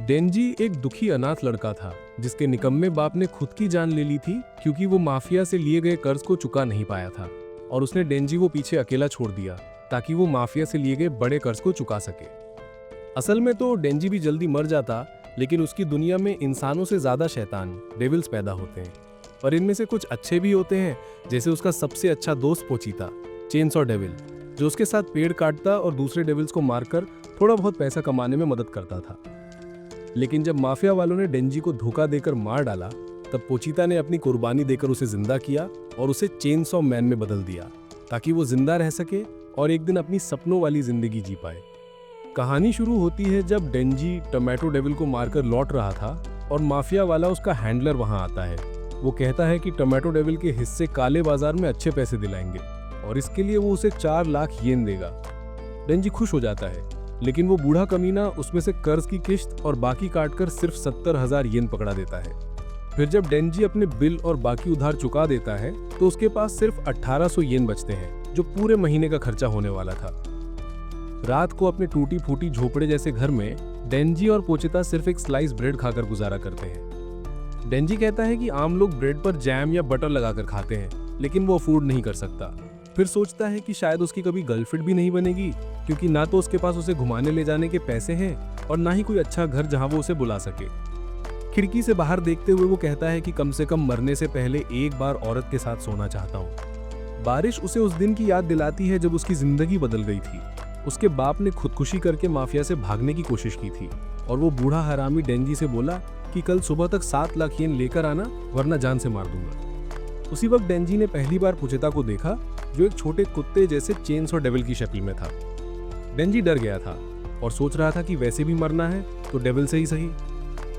डेंजी एक दुखी अनाथ लड़का था जिसके निकम्मे बाप ने खुद की जान ले ली थी क्योंकि वो माफिया से लिए गए कर्ज को चुका नहीं पाया था और उसने डेंजी को पीछे अकेला छोड़ दिया ताकि वो माफिया से लिए गए बड़े कर्ज को चुका सके। असल में तो डेंजी भी जल्दी मर जाता, लेकिन उसकी दुनिया में इंसानों से ज्यादा शैतान डेविल्स पैदा होते हैं और इनमें से कुछ अच्छे भी होते हैं, जैसे उसका सबसे अच्छा दोस्त पोचीता चेनसॉ डेविल, जो उसके साथ पेड़ काटता और दूसरे डेविल्स को मारकर थोड़ा बहुत पैसा कमाने में मदद करता था। लेकिन जब माफिया वालों ने डेंजी को धोखा देकर मार डाला, तब पोचीता ने अपनी कुर्बानी देकर उसे जिंदा किया और उसे चेनसॉ मैन में बदल दिया ताकि वो जिंदा रह सके और एक दिन अपनी सपनों वाली जिंदगी जी पाए। कहानी शुरू होती है जब डेंजी टोमेटो डेविल को मारकर लौट रहा था और माफिया वाला उसका हैंडलर वहां आता है। वो कहता है कि टोमेटो डेविल के हिस्से काले बाजार में अच्छे पैसे दिलाएंगे और इसके लिए वो उसे 4 लाख येन देगा। डेंजी खुश हो जाता है, लेकिन वो बूढ़ा कमीना उसमें से कर्ज की किश्त और बाकी काटकर सिर्फ 70,000 येन पकड़ा देता है। फिर जब डेंजी अपने बिल और बाकी उधार चुका देता है तो उसके पास सिर्फ 1800 येन बचते हैं, जो पूरे महीने का खर्चा होने वाला था। रात को अपने टूटी फूटी झोपड़े जैसे घर में डेंजी और पोचीता सिर्फ एक स्लाइस ब्रेड खाकर गुजारा करते हैं। डेंजी कहता है कि आम लोग ब्रेड पर जैम या बटर लगाकर खाते हैं, लेकिन वो अफोर्ड नहीं कर सकता। फिर सोचता है कि शायद उसकी कभी गर्लफ्रेंड भी नहीं बनेगी, क्योंकि ना तो उसके पास उसे घुमाने ले जाने के पैसे हैं और ना ही कोई अच्छा घर जहां वो उसे बुला सके। खिड़की से बाहर देखते हुए वो कहता है कि कम से कम मरने से पहले एक बार औरत के साथ सोना चाहता हूँ। बारिश उसे उस दिन की याद दिलाती है जब उसकी जिंदगी बदल गई थी। उसके बाप ने खुदकुशी करके माफिया से भागने की कोशिश की थी और वो बूढ़ा हरामी डेंजी से बोला कि कल सुबह तक 7 लाख येन लेकर आना, वरना जान से मार दूंगा। उसी वक्त डेंजी ने पहली बार पोचीता को देखा, जो एक छोटे कुत्ते जैसे चेनसॉ डेविल की शक्ल में था। डेंजी डर गया था और सोच रहा था कि वैसे भी मरना है तो डेविल से ही सही।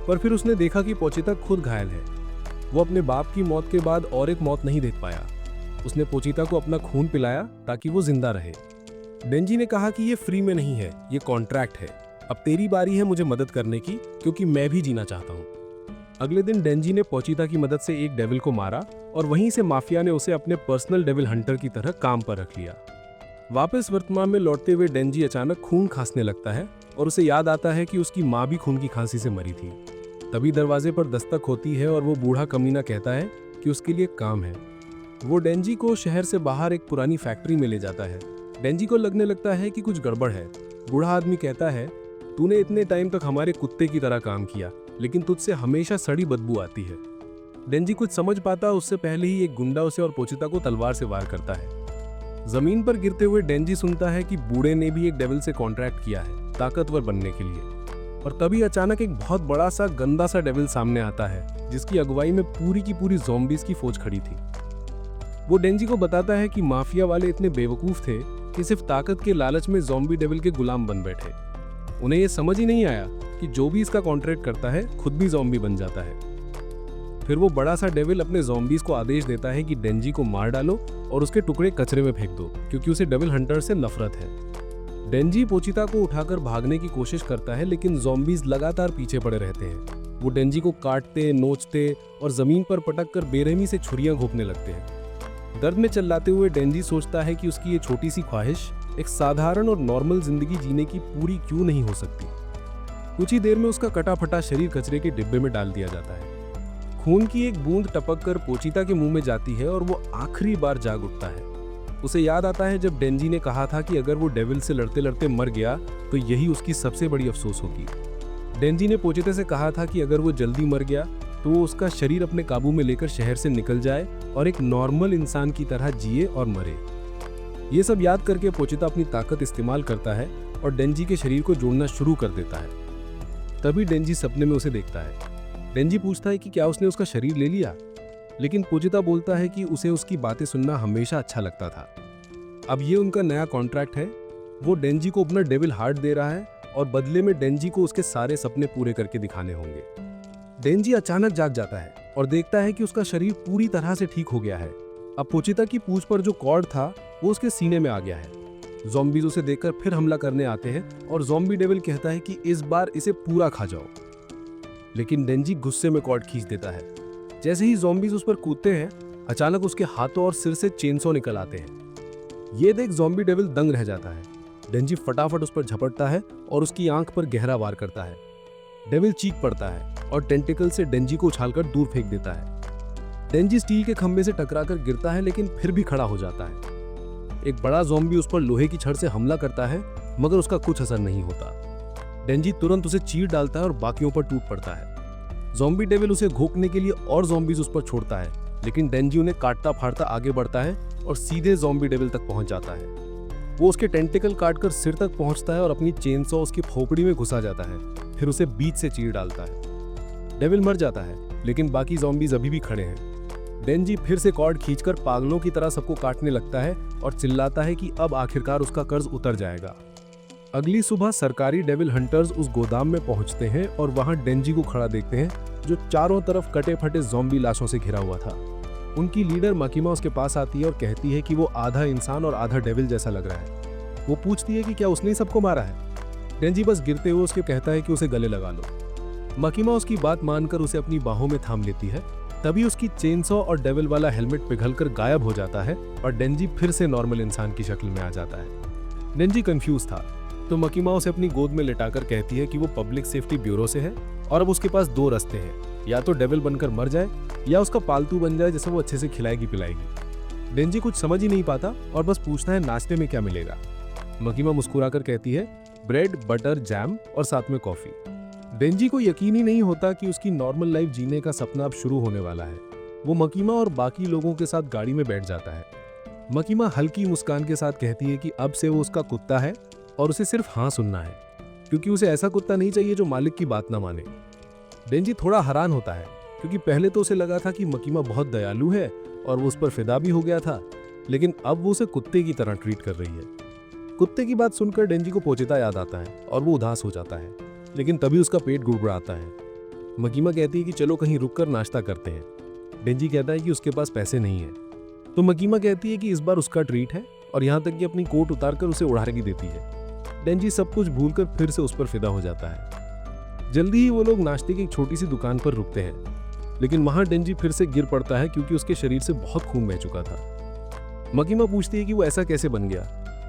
पर फिर उसने देखा कि पोचीता खुद घायल है। वो अपने बाप की मौत के बाद और एक मौत नहीं देख पाया। उसने पोचीता को अपना खून पिलाया ताकि वो जिंदा रहे। डेंजी ने कहा कि ये फ्री में नहीं है, ये कॉन्ट्रैक्ट है। अब तेरी बारी है मुझे मदद करने की, क्योंकि मैं भी जीना चाहता हूँ। अगले दिन डेंजी ने पोचीता की मदद से एक डेविल को मारा और वहीं से माफिया ने उसे अपने पर्सनल डेविल हंटर की तरह काम पर रख लिया। वापस वर्तमान में लौटते हुए डेंजी अचानक खून खांसने लगता है और उसे याद आता है कि उसकी माँ भी खून की खांसी से मरी थी। तभी दरवाजे पर दस्तक होती है और वो बूढ़ा कमीना कहता है कि उसके लिए काम है। वो डेंजी को शहर से बाहर एक पुरानी फैक्ट्री में ले जाता है। डेंजी को लगने लगता है कि कुछ गड़बड़ है। बूढ़ा आदमी कहता है, तूने इतने टाइम तक हमारे कुत्ते की तरह काम किया, लेकिन तुझसे हमेशा सड़ी बदबू आती है। डेंजी कुछ समझ पाता उससे पहले ही एक गुंडा उसे और पोचीता को तलवार से वार करता है। जमीन पर गिरते हुए डेंजी सुनता है कि बूढ़े ने भी एक डेविल से कॉन्ट्रैक्ट किया है ताकतवर बनने के लिए। और तभी अचानक एक बहुत बड़ा सा गंदा सा डेविल सामने आता है, जिसकी अगुवाई में पूरी की पूरी ज़ॉम्बीज़ की फौज खड़ी थी। वो डेंजी को बताता है कि माफिया वाले इतने बेवकूफ थे कि सिर्फ ताकत के लालच में ज़ॉम्बी डेविल के गुलाम बन बैठे। उन्हें यह समझ ही नहीं आया कि जो भी इसका कॉन्ट्रैक्ट करता है खुद भी ज़ॉम्बी बन जाता है। फिर वो बड़ा सा डेविल अपने ज़ॉम्बीज़ को आदेश देता है कि डेंजी को मार डालो और उसके टुकड़े कचरे में फेंक दो, क्योंकि उसे डेविल हंटर से नफरत है। डेंजी पोचीता को उठाकर भागने की कोशिश करता है, लेकिन ज़ॉम्बीज़ लगातार पीछे पड़े रहते हैं। वो डेंजी को काटते, नोचते और जमीन पर पटक कर बेरहमी से छुरियां घोंपने लगते हैं। दर्द में चिल्लाते हुए डेंजी सोचता है कि उसकी ये छोटी सी ख्वाहिश एक साधारण और नॉर्मल जिंदगी जीने की पूरी क्यों नहीं हो सकती। कुछ ही देर में उसका कटा फटा शरीर कचरे के डिब्बे में डाल दिया जाता है। खून की एक बूंद टपक कर पोचीता के मुंह में जाती है और वो आखिरी बार जाग उठता है। उसे याद आता है जब डेंजी ने कहा था कि अगर वो डेविल से लड़ते लड़ते मर गया तो यही उसकी सबसे बड़ी अफसोस होगी। डेंजी ने पोचीता से कहा था कि अगर वो जल्दी मर गया तो वो उसका शरीर अपने काबू में लेकर शहर से निकल जाए और एक नॉर्मल इंसान की तरह जिए और मरे। ये सब याद करके पोचीता अपनी ताकत इस्तेमाल करता है और डेंजी के शरीर को जोड़ना शुरू कर देता है। तभी डेंजी सपने में उसे देखता है। डेंजी पूछता है कि क्या उसने उसका शरीर ले लिया, लेकिन पोचीता बोलता है कि उसे उसकी बातें सुनना हमेशा अच्छा लगता था। अब ये उनका नया कॉन्ट्रैक्ट है। वो डेंजी को अपना डेविल हार्ट दे रहा है और बदले में डेंजी को उसके सारे सपने पूरे करके दिखाने होंगे। डेंजी अचानक जाग जाता है और देखता है कि उसका शरीर पूरी तरह से ठीक हो गया है। अब पोचीता की पूंछ पर जो कॉर्ड था वो उसके सीने में आ गया है। ज़ॉम्बीज़ उसे देखकर फिर हमला करने आते हैं और ज़ॉम्बी डेविल कहता है कि इस बार इसे पूरा खा जाओ, लेकिन डेंजी गुस्से में कॉर्ड खींच देता है। जैसे ही ज़ॉम्बीज़ उस पर कूदते हैं, अचानक उसके हाथों और सिर से चेनसॉ निकल आते हैं। ये देख ज़ॉम्बी डेविल दंग रह जाता है। डेंजी फटाफट उस पर झपटता है और उसकी आंख पर गहरा वार करता है। डेविल चीख पड़ता है और टेंटिकल से डेंजी को उछालकर दूर फेंक देता है। डेंजी स्टील के खंभे से टकराकर गिरता है लेकिन फिर भी खड़ा हो जाता है। एक बड़ा ज़ॉम्बी उस पर लोहे की छड़ से हमला करता है मगर उसका कुछ असर नहीं होता। डेंजी तुरंत उसे चीर डालता है और बाकियों पर टूट पड़ता है। ज़ॉम्बी डेविल उसे घोंकने के लिए और ज़ॉम्बीज उस पर छोड़ता है लेकिन डेंजी उन्हें काटता फाड़ता आगे बढ़ता है और सीधे ज़ॉम्बी डेविल तक पहुंच जाता है। वो उसके टेंटिकल काटकर सिर तक पहुंचता है और अपनी चेनसॉ उसकी खोपड़ी में घुसा जाता है, फिर उसे बीच से चीर डालता है। डेविल मर जाता है लेकिन बाकी ज़ॉम्बीज अभी भी खड़े हैं। डेंजी फिर से कॉर्ड खींचकर पागलों की तरह सबको काटने लगता है और चिल्लाता है कि अब आखिरकार उसका कर्ज उतर जाएगा। अगली सुबह सरकारी डेविल हंटर्स उस गोदाम में पहुंचते हैं और वहां डेंजी को खड़ा देखते हैं जो चारों तरफ कटे फटे ज़ॉम्बी लाशों से घिरा हुआ था। उनकी लीडर माकिमा उसके पास आती है और कहती है कि वो आधा इंसान और आधा डेविल जैसा लग रहा है। वो पूछती है कि क्या उसने ही सबको मारा है। डेंजी बस गिरते हुए उसके कहता है कि उसे गले लगा लो। माकिमा उसकी बात मानकर उसे अपनी बाहों में थाम लेती है। तभी उसकी चेनसॉ और डेविल वाला हेलमेट पिघलकर गायब हो जाता है और डेंजी फिर से नॉर्मल इंसान की शक्ल में आ जाता है। डेंजी कंफ्यूज था तो माकिमा उसे अपनी गोद में लेटाकर कहती है कि वो पब्लिक सेफ्टी ब्यूरो से है और अब उसके पास दो रास्ते हैं, या तो डेविल बनकर मर जाए या उसका पालतू बन जाए जिसे वो अच्छे से खिलाएगी पिलाएगी। डेंजी कुछ समझ ही नहीं पाता और बस पूछता है नाश्ते में क्या मिलेगा। माकिमा मुस्कुराकर कहती है ब्रेड, बटर, जैम और साथ में कॉफी। डेंजी को यकीन ही नहीं होता कि उसकी नॉर्मल लाइफ जीने का सपना अब शुरू होने वाला है। वो माकिमा और बाकी लोगों के साथ गाड़ी में बैठ जाता है। माकिमा हल्की मुस्कान के साथ कहती है कि अब से वो उसका कुत्ता है और उसे सिर्फ हाँ सुनना है, क्योंकि उसे ऐसा कुत्ता नहीं चाहिए जो मालिक की बात ना माने। डेंजी थोड़ा हैरान होता है क्योंकि पहले तो उसे लगा था कि माकिमा बहुत दयालु है और वो उस पर फिदा भी हो गया था, लेकिन अब वो उसे कुत्ते की तरह ट्रीट कर रही है। कुत्ते की बात सुनकर डेंजी को पोचेता याद आता है और वो उदास हो जाता है, लेकिन तभी उसका पेट गुड़गुड़ाता है। माकिमा कहती है कि चलो कहीं रुककर नाश्ता करते हैं। डेंजी कहता है कि उसके पास पैसे नहीं है, तो माकिमा कहती है कि इस बार उसका ट्रीट है और यहाँ तक कि अपनी कोट उतारकर उसे उड़ाने देती है। डेंजी सब कुछ भूलकर फिर से उस पर फिदा हो जाता है। जल्दी ही वो लोग नाश्ते की एक छोटी सी दुकान पर रुकते हैं, लेकिन वहां डेंजी फिर से गिर पड़ता है क्योंकि उसके शरीर से बहुत खून बह चुका था। माकिमा पूछती है कि वो ऐसा कैसे बन गया,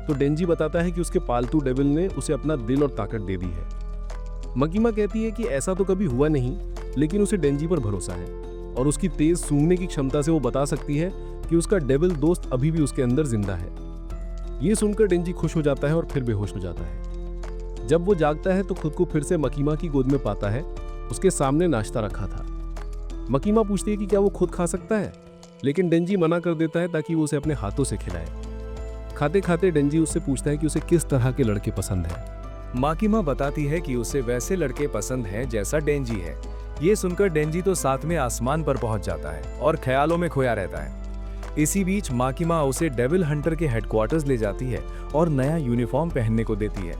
तो डेंजी बताता है कि उसके पालतू डेविल ने उसे अपना दिल और ताकत दे दी है। माकिमा कहती है कि ऐसा तो कभी हुआ नहीं, लेकिन उसे डेंजी पर भरोसा है और उसकी तेज सूंघने की क्षमता से वो बता सकती है कि उसका डेविल दोस्त अभी भी उसके अंदर जिंदा है। ये सुनकर डेंजी खुश हो जाता है और फिर बेहोश हो जाता है। जब वो जागता है तो खुद को फिर से माकिमा की गोद में पाता है। उसके सामने नाश्ता रखा था। माकिमा पूछती है कि क्या वो खुद खा सकता है, लेकिन डेंजी मना कर देता है ताकि वो उसे अपने हाथों से खिलाए। खाते खाते डेंजी उससे पूछता है कि उसे किस तरह के लड़के पसंद है। माकिमा बताती है कि उसे वैसे लड़के पसंद हैं जैसा डेंजी है। ये सुनकर डेंजी तो साथ में आसमान पर पहुंच जाता है और ख्यालों में खोया रहता है। इसी बीच माकिमा उसे डेविल हंटर के हेडक्वार्टर्स ले जाती है और नया यूनिफॉर्म पहनने को देती है।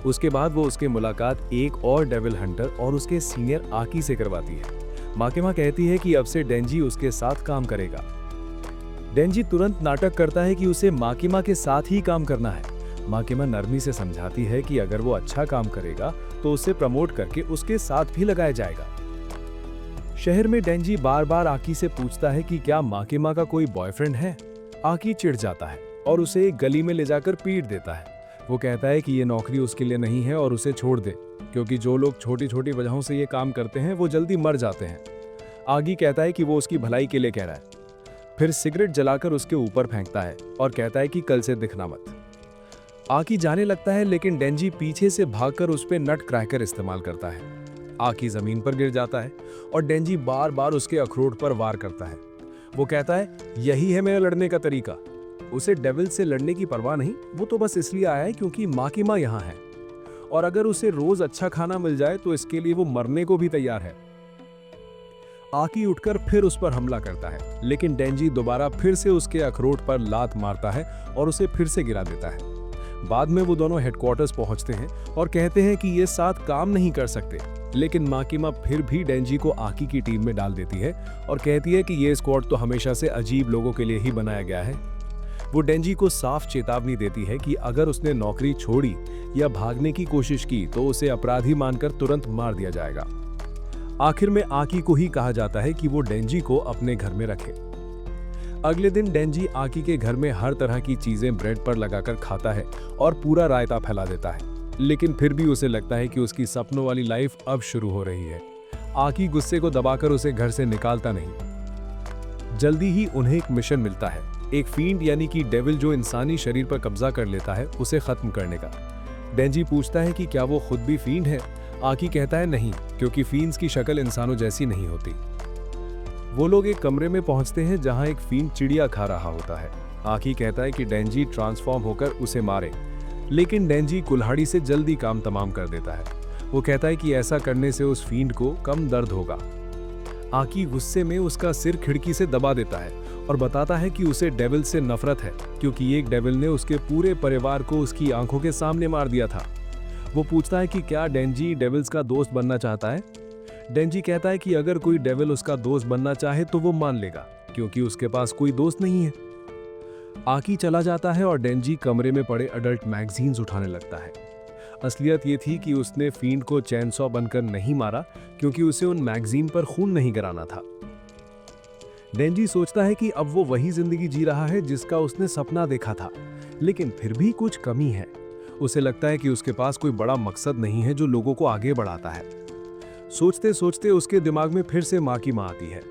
उसके बाद वो उसकी मुलाकात एक और डेविल हंटर और उसके सीनियर आकी से करवाती है। माकिमा कहती है कि अब से डेंजी उसके साथ काम करेगा। डेंजी तुरंत नाटक करता है कि उसे माकिमा के साथ ही काम करना है। माकिमा नरमी से समझाती है कि अगर वो अच्छा काम करेगा तो उसे प्रमोट करके उसके साथ भी लगाया जाएगा। शहर में डेंजी बार बार आकी से पूछता है कि क्या माकिमा का कोई बॉयफ्रेंड है। आकी चिढ़ जाता है और उसे एक गली में ले जाकर पीट देता है। वो कहता है कि ये नौकरी उसके लिए नहीं है और उसे छोड़ दे, क्योंकि जो लोग छोटी छोटी वजहों से ये काम करते हैं वो जल्दी मर जाते हैं। आगी कहता है कि वो उसकी भलाई के लिए कह रहा है। फिर सिगरेट जलाकर उसके ऊपर फेंकता है और कहता है कि कल से दिखना मत। आकी जाने लगता है, लेकिन डेंजी पीछे से भागकर उस पर नट क्रैकर इस्तेमाल करता है। आकी जमीन पर गिर जाता है और डेंजी बार बार उसके अखरोट पर वार करता है। वो कहता है यही है मेरा लड़ने का तरीका। उसे डेविल से लड़ने की परवाह नहीं, वो तो बस इसलिए आया है क्योंकि माकिमा यहाँ है और अगर उसे रोज अच्छा खाना मिल जाए तो इसके लिए वो मरने को भी तैयार है। आकी उठकर फिर उस पर हमला करता है, लेकिन डेंजी दोबारा फिर से उसके अखरोट पर लात मारता है और उसे फिर से गिरा देता है। बाद में वो दोनों हेडक्वार्टर्स पहुंचते हैं और कहते हैं कि ये साथ काम नहीं कर सकते, लेकिन माकिमा फिर भी डेंजी को आकी की टीम में डाल देती है और कहती है कि ये स्क्वाड तो हमेशा से अजीब लोगों के लिए ही बनाया गया है। वो डेंजी को साफ चेतावनी देती है कि अगर उसने नौकरी छोड़ी या भागने की कोशिश की तो उसे अपराधी मानकर तुरंत मार दिया जाएगा। आखिर में आकी को ही कहा जाता है कि वो डेंजी को अपने घर में रखे। अगले दिन डेंजी आकी के घर में हर तरह की चीजें ब्रेड पर लगाकर खाता है और पूरा रायता फैला देता है, लेकिन फिर भी उसे लगता है कि उसकी सपनों वाली लाइफ अब शुरू हो रही है। आकी गुस्से को दबाकर उसे घर से निकालता नहीं। जल्दी ही उन्हें एक मिशन मिलता है, एक फींड यानी कि डेविल जो इंसानी शरीर पर कब्जा कर लेता है, उसे खत्म करने का। डेंजी पूछता है कि क्या वो खुद भी फींड है। आकी कहता है नहीं, क्योंकि फींड्स की शक्ल इंसानों जैसी नहीं होती। वो लोग एक कमरे में पहुंचते हैं जहां एक फींड चिड़िया खा रहा होता है। आकी कहता है कि डेंजी ट्रांसफॉर्म होकर उसे मारे, लेकिन डेंजी कुल्हाड़ी से जल्दी काम तमाम कर देता है। वो कहता है कि ऐसा करने से उस फींड को कम दर्द होगा। आकी गुस्से में उसका सिर खिड़की से दबा देता है और बताता है कि उसे डेविल से नफरत है, क्योंकि एक डेविल ने उसके पूरे परिवार को उसकी आंखों के सामने मार दिया था। वो पूछता है कि क्या डेंजी डेविल्स का दोस्त बनना चाहता है। डेंजी कहता है कि अगर कोई डेविल उसका दोस्त बनना चाहे तो वो मान लेगा, क्योंकि उसके पास कोई दोस्त नहीं है। आकी चला जाता है और डेंजी कमरे में पड़े अडल्ट मैगजीन्स उठाने लगता है। असलियत ये थी कि उसने फींड को चैनसॉ बनकर नहीं मारा, क्योंकि उसे उन मैगजीन पर खून नहीं कराना था। डेंजी सोचता है कि अब वो वही जिंदगी जी रहा है जिसका उसने सपना देखा था, लेकिन फिर भी कुछ कमी है। उसे लगता है कि उसके पास कोई बड़ा मकसद नहीं है जो लोगों को आगे बढ़ाता है। सोचते सोचते उसके दिमाग में फिर से माँ की माँ आती है।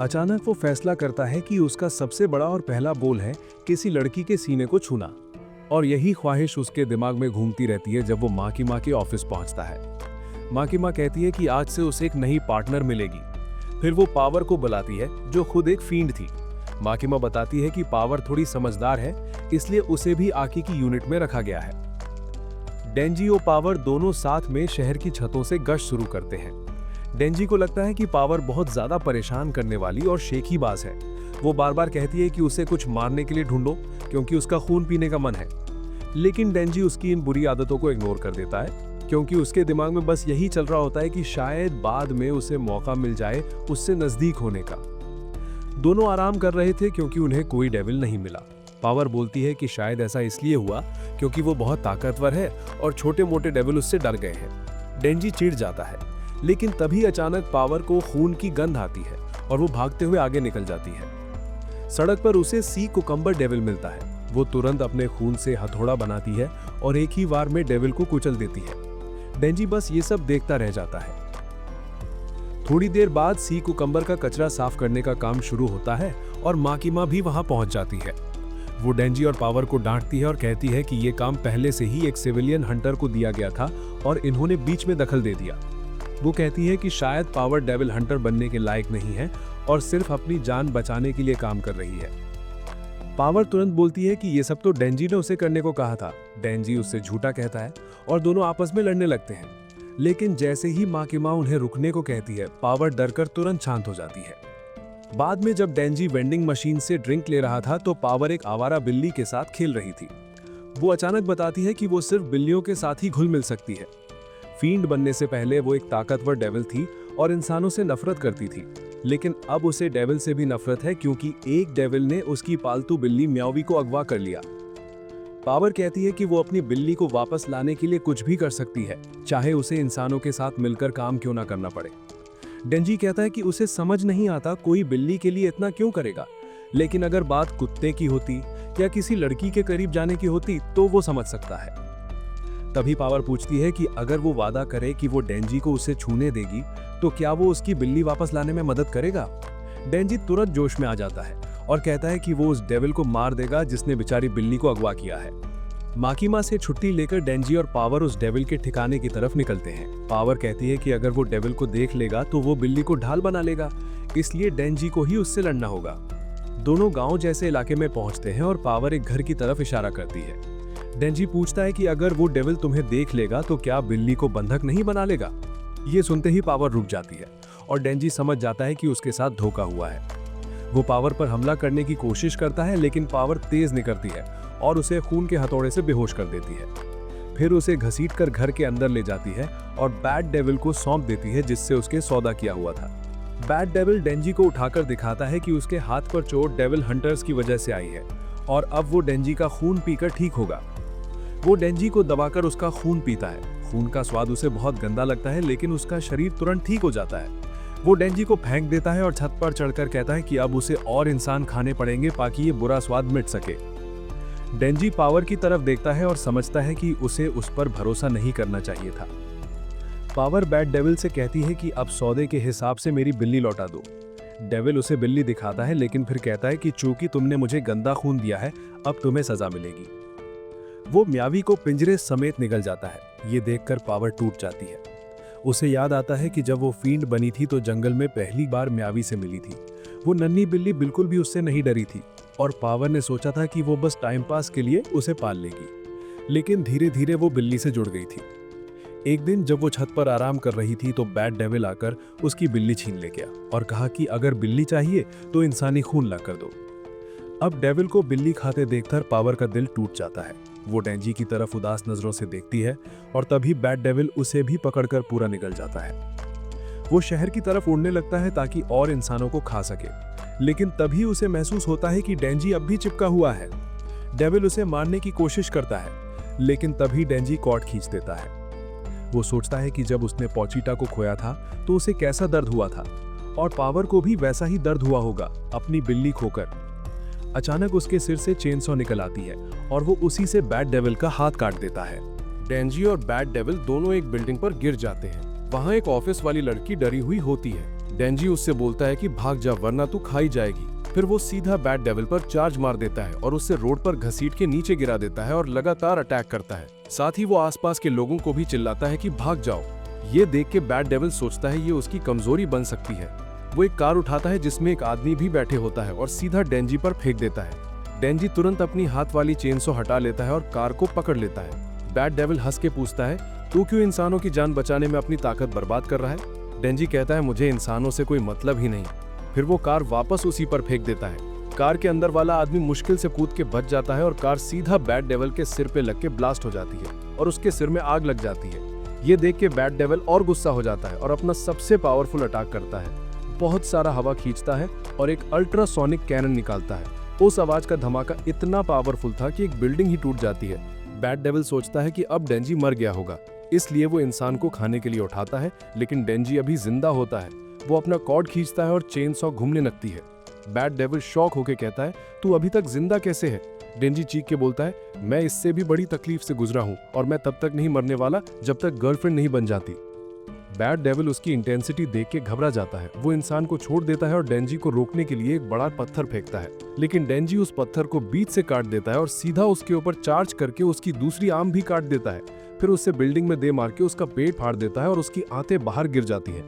अचानक वो फैसला करता है कि उसका सबसे बड़ा और पहला गोल है किसी लड़की के सीने को छूना, और यही ख्वाहिश उसके दिमाग में घूमती रहती है जब वो माँ की माँ के ऑफिस पहुंचता है। माँ की माँ कहती है कि आज से उसे एक नई पार्टनर मिलेगी। फिर वो पावर को बुलाती है, जो खुद एक फींड थी। माँ की माँ बताती है कि पावर थोड़ी समझदार है, इसलिए उसे भी आकी की यूनिट में रखा गया है। डेंजी और पावर दोनों साथ में शहर की छतों से गश्त शुरू करते हैं। डेंजी को लगता है कि पावर बहुत ज्यादा परेशान करने वाली और शेखीबाज है। वो बार बार कहती है कि उसे कुछ मारने के लिए ढूंढो, क्योंकि उसका खून पीने का मन है। लेकिन डेंजी उसकी इन बुरी आदतों को इग्नोर कर देता है, क्योंकि उसके दिमाग में बस यही चल रहा होता है कि शायद बाद में उसे मौका मिल जाए उससे नजदीक होने का। दोनों आराम कर रहे थे क्योंकि उन्हें कोई डेविल नहीं मिला। पावर बोलती है कि शायद ऐसा इसलिए हुआ क्योंकि वो बहुत ताकतवर है और छोटे मोटे डेविल उससे डर गए हैं। डेंजी चिढ़ जाता है, लेकिन तभी अचानक पावर को खून की गंध आती है और वो भागते हुए आगे निकल जाती है। सड़क पर उसे सी कुकम्बर डेविल मिलता है। वो तुरंत अपने खून से हथौड़ा बनाती है और एक ही वार में डेविल को कुचल देती है। डेंजी बस ये सब देखता रह जाता है। थोड़ी देर बाद सी कुकम्बर का कचरा साफ करने का काम शुरू होता है और माँ की माँ भी वहां पहुंच जाती है। वो डेंजी और पावर को डांटती है और कहती है कि ये काम पहले से ही एक सिविलियन हंटर को दिया गया था और इन्होंने बीच में दखल दे दिया। वो कहती है कि शायद पावर डेविल हंटर बनने के लायक नहीं है और सिर्फ अपनी जान बचाने के लिए काम कर रही है। पावर तुरंत बोलती है कि ये सब तो डेंजी ने उसे करने को कहा था। डेंजी उससे झूठा कहता है और दोनों आपस में लड़ने लगते हैं। लेकिन जैसे ही माँ की माँ उन्हें रुकने को कहती है, पावर डरकर तुरंत शांत हो जाती है। बाद में जब डेंजी वेंडिंग मशीन से ड्रिंक ले रहा था तो पावर एक आवारा बिल्ली के साथ खेल रही थी। वो अचानक बताती है कि वो सिर्फ बिल्लियों के साथ ही घुल मिल सकती है। फींड बनने से पहले वो एक ताकतवर डेविल थी और इंसानों से नफरत करती थी, लेकिन अब उसे डेविल से भी नफरत है क्योंकि एक डेविल ने उसकी पालतू बिल्ली म्यावी को अगवा कर लिया। पावर कहती है कि वो अपनी बिल्ली को वापस लाने के लिए कुछ भी कर सकती है, चाहे उसे इंसानों के साथ मिलकर काम क्यों ना करना पड़े। डेंजी कहता है कि उसे समझ नहीं आता कोई बिल्ली के लिए इतना क्यों करेगा, लेकिन अगर बात कुत्ते की होती या किसी लड़की के करीब जाने की होती तो वो समझ सकता है। तभी पावर पूछती है कि अगर वो वादा करे कि वो डेंजी को उसे छूने देगी तो क्या वो उसकी बिल्ली वापस लाने में मदद करेगा। डेंजी तुरंत जोश में आ जाता है और कहता है कि वो उस डेविल को मार देगा जिसने बेचारी बिल्ली को अगवा किया है। माँ की माँ से छुट्टी लेकर डेंजी और पावर उस डेविल के ठिकाने की तरफ निकलते हैं। पावर कहती है कि अगर वो डेविल को देख लेगा तो वो बिल्ली को ढाल बना लेगा, इसलिए डेंजी को ही उससे लड़ना होगा। दोनों गांव जैसे इलाके में पहुंचते हैं और पावर एक घर की तरफ इशारा करती है। डेंजी पूछता है कि अगर वो डेविल तुम्हें देख लेगा तो क्या बिल्ली को बंधक नहीं बना लेगा। ये सुनते ही पावर रुक जाती है और डेंजी समझ जाता है कि उसके साथ धोखा हुआ है। वो पावर पर हमला करने की कोशिश करता है, लेकिन पावर तेज निकलती है और उसे खून के हथौड़े से बेहोश कर देती है। फिर उसे घसीटकर घर के अंदर ले जाती है और बैड डेविल को सौंप देती है जिससे उसके सौदा किया हुआ था। बैड डेविल डेंजी को उठाकर दिखाता है कि उसके हाथ पर चोट डेविल हंटर्स की वजह से आई है और अब वो डेंजी का खून पीकर ठीक होगा। वो डेंजी को दबाकर उसका खून पीता है। खून का स्वाद उसे बहुत गंदा लगता है, लेकिन उसका शरीर तुरंत ठीक हो जाता है। वो डेंजी को फेंक देता है और छत पर चढ़कर कहता है कि अब उसे और इंसान खाने पड़ेंगे ताकि ये बुरा स्वाद मिट सके। डेंजी पावर की तरफ देखता है और समझता है कि उसे उस पर भरोसा नहीं करना चाहिए था। पावर बैड डेविल से कहती है कि अब सौदे के हिसाब से मेरी बिल्ली लौटा दो। डेविल उसे बिल्ली दिखाता है, लेकिन फिर कहता है कि चूंकि तुमने मुझे गंदा खून दिया है, अब तुम्हें सजा मिलेगी। वो म्यावी को पिंजरे समेत निकल जाता है। ये देखकर पावर टूट जाती है। उसे याद आता है कि जब वो फींड बनी थी तो जंगल में पहली बार म्यावी से मिली थी। वो नन्ही बिल्ली बिल्कुल भी उससे नहीं डरी थी और पावर ने सोचा था कि वो बस टाइम पास के लिए उसे पाल लेगी। लेकिन धीरे धीरे वो बिल्ली से जुड़ गई थी। एक दिन जब वो छत पर आराम कर रही थी तो बैड डेविल आकर उसकी बिल्ली छीन ले गया और कहा कि अगर बिल्ली चाहिए तो इंसानी खून ला कर दो। अब डेविल को बिल्ली खाते देखकर पावर का दिल टूट जाता है। वो डेंजी की तरफ उदास नजरों से देखती है और तभी बैड डेविल उसे भी पकड़कर पूरा निकल जाता है। वो शहर की तरफ उड़ने लगता है ताकि और इंसानों को खा सके, लेकिन तभी उसे महसूस होता है कि डेंजी अब भी चिपका हुआ है। डेविल उसे मारने की कोशिश करता है, लेकिन तभी डेंजी कॉर्ड खींच देता है। वो सोचता है कि जब उसने पोचीटा को खोया था तो उसे कैसा दर्द हुआ था और पावर को भी वैसा ही दर्द हुआ होगा अपनी बिल्ली खोकर। अचानक उसके सिर से चेनसॉ निकल आती है और वो उसी से बैड डेविल का हाथ काट देता है। डेंजी और बैड डेविल दोनों एक बिल्डिंग पर गिर जाते हैं। वहाँ एक ऑफिस वाली लड़की डरी हुई होती है। डेंजी उससे बोलता है कि भाग जा वरना तू खाई जाएगी। फिर वो सीधा बैड डेविल पर चार्ज मार देता है और उससे रोड पर घसीट के नीचे गिरा देता है और लगातार अटैक करता है। साथ ही वो आसपास के लोगों को भी चिल्लाता है कि भाग जाओ। ये देख के बैड डेविल सोचता है ये उसकी कमजोरी बन सकती है। वो एक कार उठाता है जिसमें एक आदमी भी बैठे होता है और सीधा डेंजी पर फेंक देता है। डेंजी तुरंत अपनी हाथ वाली चेनसॉ हटा लेता है और कार को पकड़ लेता है। बैड डेविल हंस के पूछता है तू क्यों इंसानों की जान बचाने में अपनी ताकत बर्बाद कर रहा है? डेंजी कहता है मुझे इंसानों से कोई मतलब ही नहीं। फिर वो कार वापस उसी पर फेंक देता है। कार के अंदर वाला आदमी मुश्किल से कूद के बच जाता है और कार सीधा बैड डेविल के सिर पे लग के ब्लास्ट हो जाती है और उसके सिर में आग लग जाती है। ये देख के बैड डेविल और गुस्सा हो जाता है और अपना सबसे पावरफुल अटैक करता है। बहुत सारा हवा खींचता है और एक अल्ट्रासोनिक कैनन निकालता है। उस आवाज का धमाका इतना पावरफुल था कि एक बिल्डिंग ही टूट जाती है। बैड डेविल सोचता है कि अब डेंजी मर गया होगा, इसलिए वो इंसान को खाने के लिए उठाता है, लेकिन डेंजी अभी जिंदा होता है। वो अपना कॉर्ड खींचता है और चेनसॉ घूमने लगती है। बैड डेविल शॉक होकर कहता है तू अभी तक जिंदा कैसे है? डेंजी चीख के बोलता है मैं इससे भी बड़ी तकलीफ से गुजरा हूँ और मैं तब तक नहीं मरने वाला जब तक गर्लफ्रेंड नहीं बन जाती। बैड डेविल उसकी इंटेंसिटी देख के घबरा जाता है। वो इंसान को छोड़ देता है और डेंजी को रोकने के लिए एक बड़ा पत्थर फेंकता है, लेकिन डेंजी उस पत्थर को बीच से काट देता है और सीधा उसके ऊपर चार्ज करके उसकी दूसरी आर्म भी काट देता है। फिर उससे बिल्डिंग में दे मार के उसका पेट फाड़ देता है और उसकी आंतें बाहर गिर जाती है।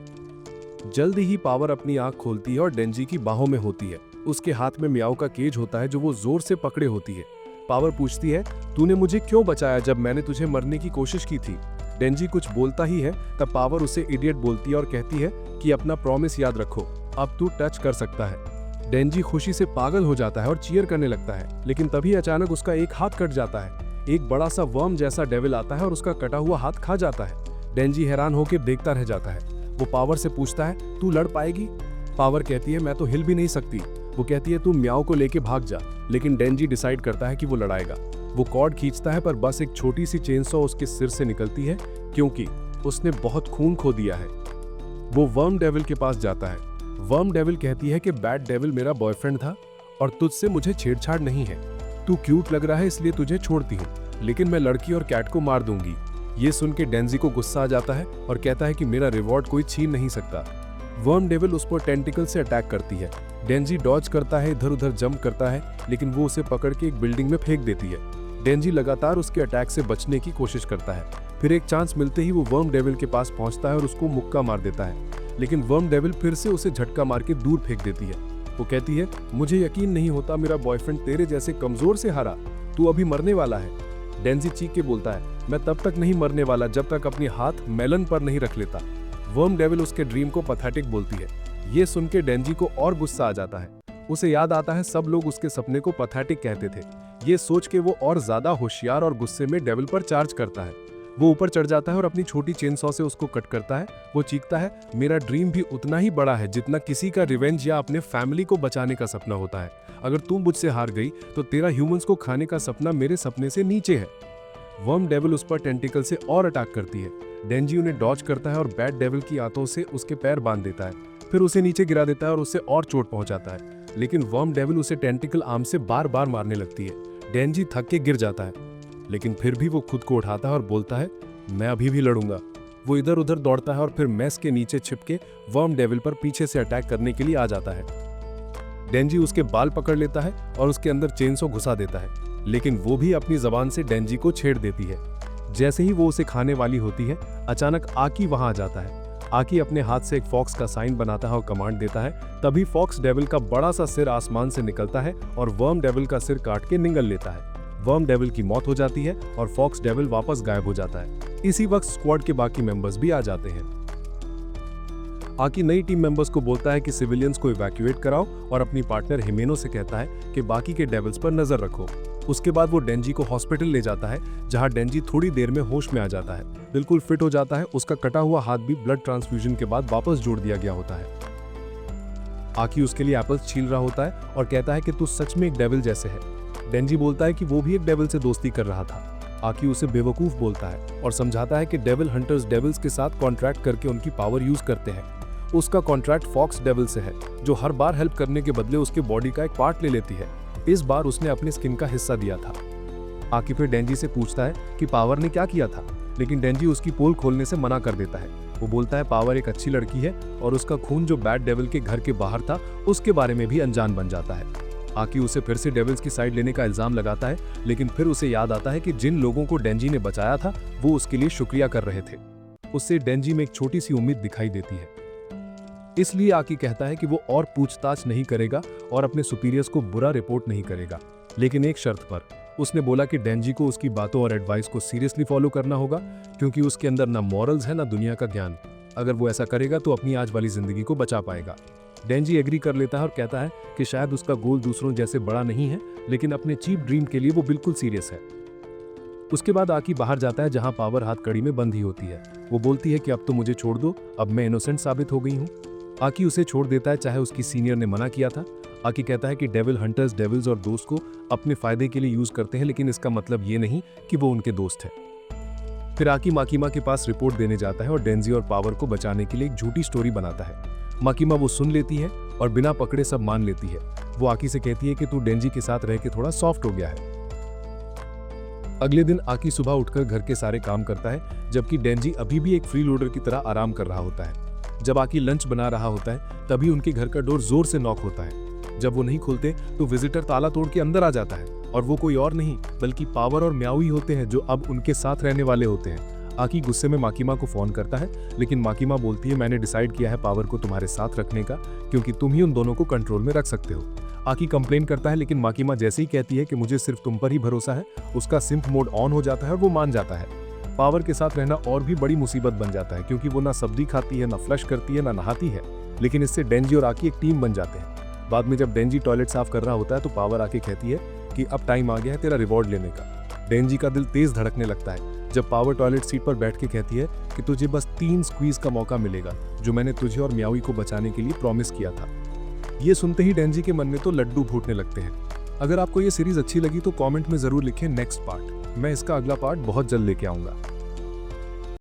जल्दी ही पावर अपनी आंख खोलती है और डेंजी की बाहों में होती है। उसके हाथ में म्याऊ का केज होता है जो वो जोर से पकड़े होती है। पावर पूछती है तूने मुझे क्यों बचाया जब मैंने तुझे मरने की कोशिश की थी? डेंजी कुछ बोलता ही है तब पावर उसे इडियट बोलती है और कहती है कि अपना प्रॉमिस याद रखो, अब तू टच कर सकता है। डेंजी खुशी से पागल हो जाता है और चीयर करने लगता है, लेकिन तभी अचानक उसका एक हाथ कट जाता है। एक बड़ा सा वर्म जैसा डेविल आता है और उसका कटा हुआ हाथ खा जाता है। डेंजी हैरान होकर देखता रह जाता है। वो पावर से पूछता है तू लड़ पाएगी? पावर कहती है मैं तो हिल भी नहीं सकती। वो कहती है तू म्याऊ को लेके भाग जा, लेकिन डेंजी डिसाइड करता है कि वो लड़ाएगा। वो कॉर्ड खींचता है पर बस एक छोटी सी चेनसॉ उसके सिर से निकलती है क्योंकि उसने बहुत खून खो दिया है। वो वर्म डेविल के पास जाता है। वर्म डेविल कहती है कि बैड डेविल मेरा बॉयफ्रेंड था और तुझसे मुझे छेड़छाड़ नहीं है। तू क्यूट लग रहा है इसलिए तुझे छोड़ती हूँ, लेकिन मैं लड़की और कैट को मार दूंगी। ये सुन के डेंजी को गुस्सा आ जाता है और कहता है कि मेरा रिवॉर्ड कोई छीन नहीं सकता। वर्म डेविल उस पर टेंटिकल से अटैक करती है। डेंजी डॉज करता है, इधर उधर जंप करता है, लेकिन वो उसे पकड़ के एक बिल्डिंग में फेंक देती है। डेंजी लगातार उसके अटैक से बचने की कोशिश करता है। फिर एक चांस मिलते ही वो वर्म डेविल के पास पहुंचता है और उसको मुक्का मार देता है, लेकिन वर्म डेविल फिर से उसे झटका मार के दूर फेंक देती है। वो कहती है मुझे यकीन नहीं होता मेरा बॉयफ्रेंड तेरे जैसे कमजोर से हारा, तू अभी मरने वाला है। डेंजी चीख के बोलता है मैं तब तक नहीं मरने वाला जब तक अपनी हाथ मेलन पर नहीं रख लेता। वर्म डेविल उसके ड्रीम को पैथेटिक बोलती है। ये सुन के डेंजी को और गुस्सा आ जाता है। उसे याद आता है सब लोग उसके सपने को पैथेटिक कहते थे। ये सोच के वो और ज्यादा होशियार और गुस्से में डेविल पर चार्ज करता है। वो ऊपर चढ़ जाता है और अपनी छोटी चेनसॉ से उसको कट करता है। वो चीखता है मेरा ड्रीम भी उतना ही बड़ा है जितना किसी का रिवेंज या अपने फैमिली को बचाने का सपना होता है। अगर तू मुझसे हार गई तो तेरा ह्यूमंस को खाने का सपना मेरे सपने से नीचे है। वर्म डेविल उस पर टेंटिकल से और अटैक करती है। डेंजी उन्हें डॉज करता है और बैड डेविल की आंतों से उसके पैर बांध देता है। फिर उसे नीचे गिरा देता है और उससे और चोट पहुंचाता है, लेकिन वर्म डेविल उसे टेंटिकल आर्म से बार बार मारने लगती है। डेंजी थक के गिर जाता है, लेकिन फिर भी वो खुद को उठाता है और बोलता है, मैं अभी भी लड़ूंगा। वो इधर उधर दौड़ता है और फिर मेस के नीचे छिपके वर्म डेविल पर पीछे से अटैक करने के लिए आ जाता है। डेंजी उसके बाल पकड़ लेता है और उसके अंदर चेनसो घुसा देता है, लेकिन वो भी अपनी जबान से डेंजी को छेड़ देती है। जैसे ही वो उसे खाने वाली होती है, अचानक आकी वहां आ जाता है। आकी अपने हाथ से एक फॉक्स का साइन बनाता है और कमांड देता है। तभी फॉक्स डेविल का बड़ा सा सिर आसमान से निकलता है और वर्म डेविल का सिर काट के निगल लेता है। वर्म डेविल की मौत हो जाती है और फॉक्स डेविल वापस गायब हो जाता है। इसी वक्त स्क्वाड के बाकी मेंबर्स भी आ जाते हैं। आकी नई टीम मेंबर्स को बोलता है कि सिविलियंस को इवैक्यूएट कराओ और अपनी पार्टनर हिमेनो से कहता है कि बाकी के डेविल्स पर नजर रखो। उसके बाद वो डेंजी को हॉस्पिटल ले जाता है, जहां डेंजी थोड़ी देर में होश में आ जाता है, बिल्कुल फिट हो जाता है। उसका कटा हुआ हाथ भी ब्लड ट्रांसफ्यूजन के बाद वापस जोड़ दिया गया होता है। आकी उसके लिए एप्पल्स छील रहा होता है और कहता है कि तू सच में एक डेविल जैसे है। डेंजी बोलता है कि वो भी एक डेविल से दोस्ती कर रहा था। आकी उसे बेवकूफ बोलता है और समझाता है कि डेविल हंटर्स डेविल्स के साथ कॉन्ट्रैक्ट करके उनकी पावर यूज करते हैं। उसका कॉन्ट्रैक्ट फॉक्स डेविल से है, जो हर बार हेल्प करने के बदले उसके बॉडी का एक पार्ट ले लेती है। इस बार उसने अपनी स्किन का हिस्सा दिया था। आकी फिर डेंजी से पूछता है कि पावर ने क्या किया था, लेकिन डेंजी उसकी पोल खोलने से मना कर देता है। वो बोलता है पावर एक अच्छी लड़की है और उसका खून जो बैड डेविल के घर के बाहर था उसके बारे में भी अनजान बन जाता है। आकी उसे फिर से डेविल्स की साइड लेने का इल्जाम लगाता है, लेकिन फिर उसे याद आता है कि जिन लोगों को डेंजी ने बचाया था वो उसके लिए शुक्रिया कर रहे थे। उससे डेंजी में एक छोटी सी उम्मीद दिखाई देती है। इसलिए आकी कहता है कि वो और पूछताछ नहीं करेगा और अपने सुपीरियर्स को बुरा रिपोर्ट नहीं करेगा, लेकिन एक शर्त पर। उसने बोला कि डेंजी को उसकी बातों और एडवाइस को सीरियसली फॉलो करना होगा, क्योंकि उसके अंदर ना मॉरल्स है ना दुनिया का ज्ञान। अगर वो ऐसा करेगा तो अपनी आज वाली जिंदगी को बचा पाएगा। डेंजी एग्री कर लेता है और कहता है कि शायद उसका गोल दूसरों जैसे बड़ा नहीं है, लेकिन अपने चीप ड्रीम के लिए वो बिल्कुल सीरियस है। उसके बाद आकी बाहर जाता है, जहां पावर हाथ कड़ी में बंधी होती है। वो बोलती है कि अब तो मुझे छोड़ दो, अब मैं इनोसेंट साबित हो गई हूँ। आकी उसे छोड़ देता है, चाहे उसकी सीनियर ने मना किया था। आकी कहता है कि डेविल हंटर्स डेविल्स और दोस्त को अपने फायदे के लिए यूज करते हैं, लेकिन इसका मतलब ये नहीं कि वो उनके दोस्त हैं। फिर आकी माकीमा के पास रिपोर्ट देने जाता है और डेंजी और पावर को बचाने के लिए एक झूठी स्टोरी बनाता है। माकीमा वो सुन लेती है और बिना पकड़े सब मान लेती है। वो आकी से कहती है कि तू डेंजी के साथ रह के थोड़ा सॉफ्ट हो गया है। अगले दिन आकी सुबह उठकर घर के सारे काम करता है, जबकि डेंजी अभी भी एक फ्री लोडर की तरह आराम कर रहा होता है। जब आकी लंच बना रहा होता है, तभी उनके घर का डोर जोर से नॉक होता है। जब वो नहीं खोलते तो विजिटर ताला तोड़ के अंदर आ जाता है, और वो कोई और नहीं बल्कि पावर और म्याऊ ही होते हैं, जो अब उनके साथ रहने वाले होते हैं। आकी गुस्से में माकीमा को फोन करता है, लेकिन माकीमा बोलती है मैंने डिसाइड किया है पावर को तुम्हारे साथ रखने का, क्योंकि तुम ही उन दोनों को कंट्रोल में रख सकते हो। आकी कंप्लेन करता है, लेकिन माकीमा जैसे ही कहती है कि मुझे सिर्फ तुम पर ही भरोसा है, उसका सिंप मोड ऑन हो जाता है और वो मान जाता है। पावर के साथ रहना और भी बड़ी मुसीबत बन जाता है, क्योंकि वो ना सब्जी खाती है, ना फ्लश करती है, ना नहाती है। लेकिन इससे डेंजी और आकी एक टीम बन जाते हैं। बाद में जब डेंजी टॉयलेट साफ कर रहा होता है तो पावर आके कहती है कि अब टाइम आ गया है तेरा रिवॉर्ड लेने का। डेंजी का दिल तेज धड़कने लगता है जब पावर टॉयलेट सीट पर बैठ के कहती है कि तुझे बस 3 स्क्वीज का मौका मिलेगा, जो मैंने तुझे और म्याऊई को बचाने के लिए प्रॉमिस किया था। ये सुनते ही डेंजी के मन में तो लड्डू फूटने लगते हैं। अगर आपको ये सीरीज अच्छी लगी तो कमेंट में जरूर लिखें नेक्स्ट पार्ट। मैं इसका अगला पार्ट बहुत जल्द लेके आऊंगा।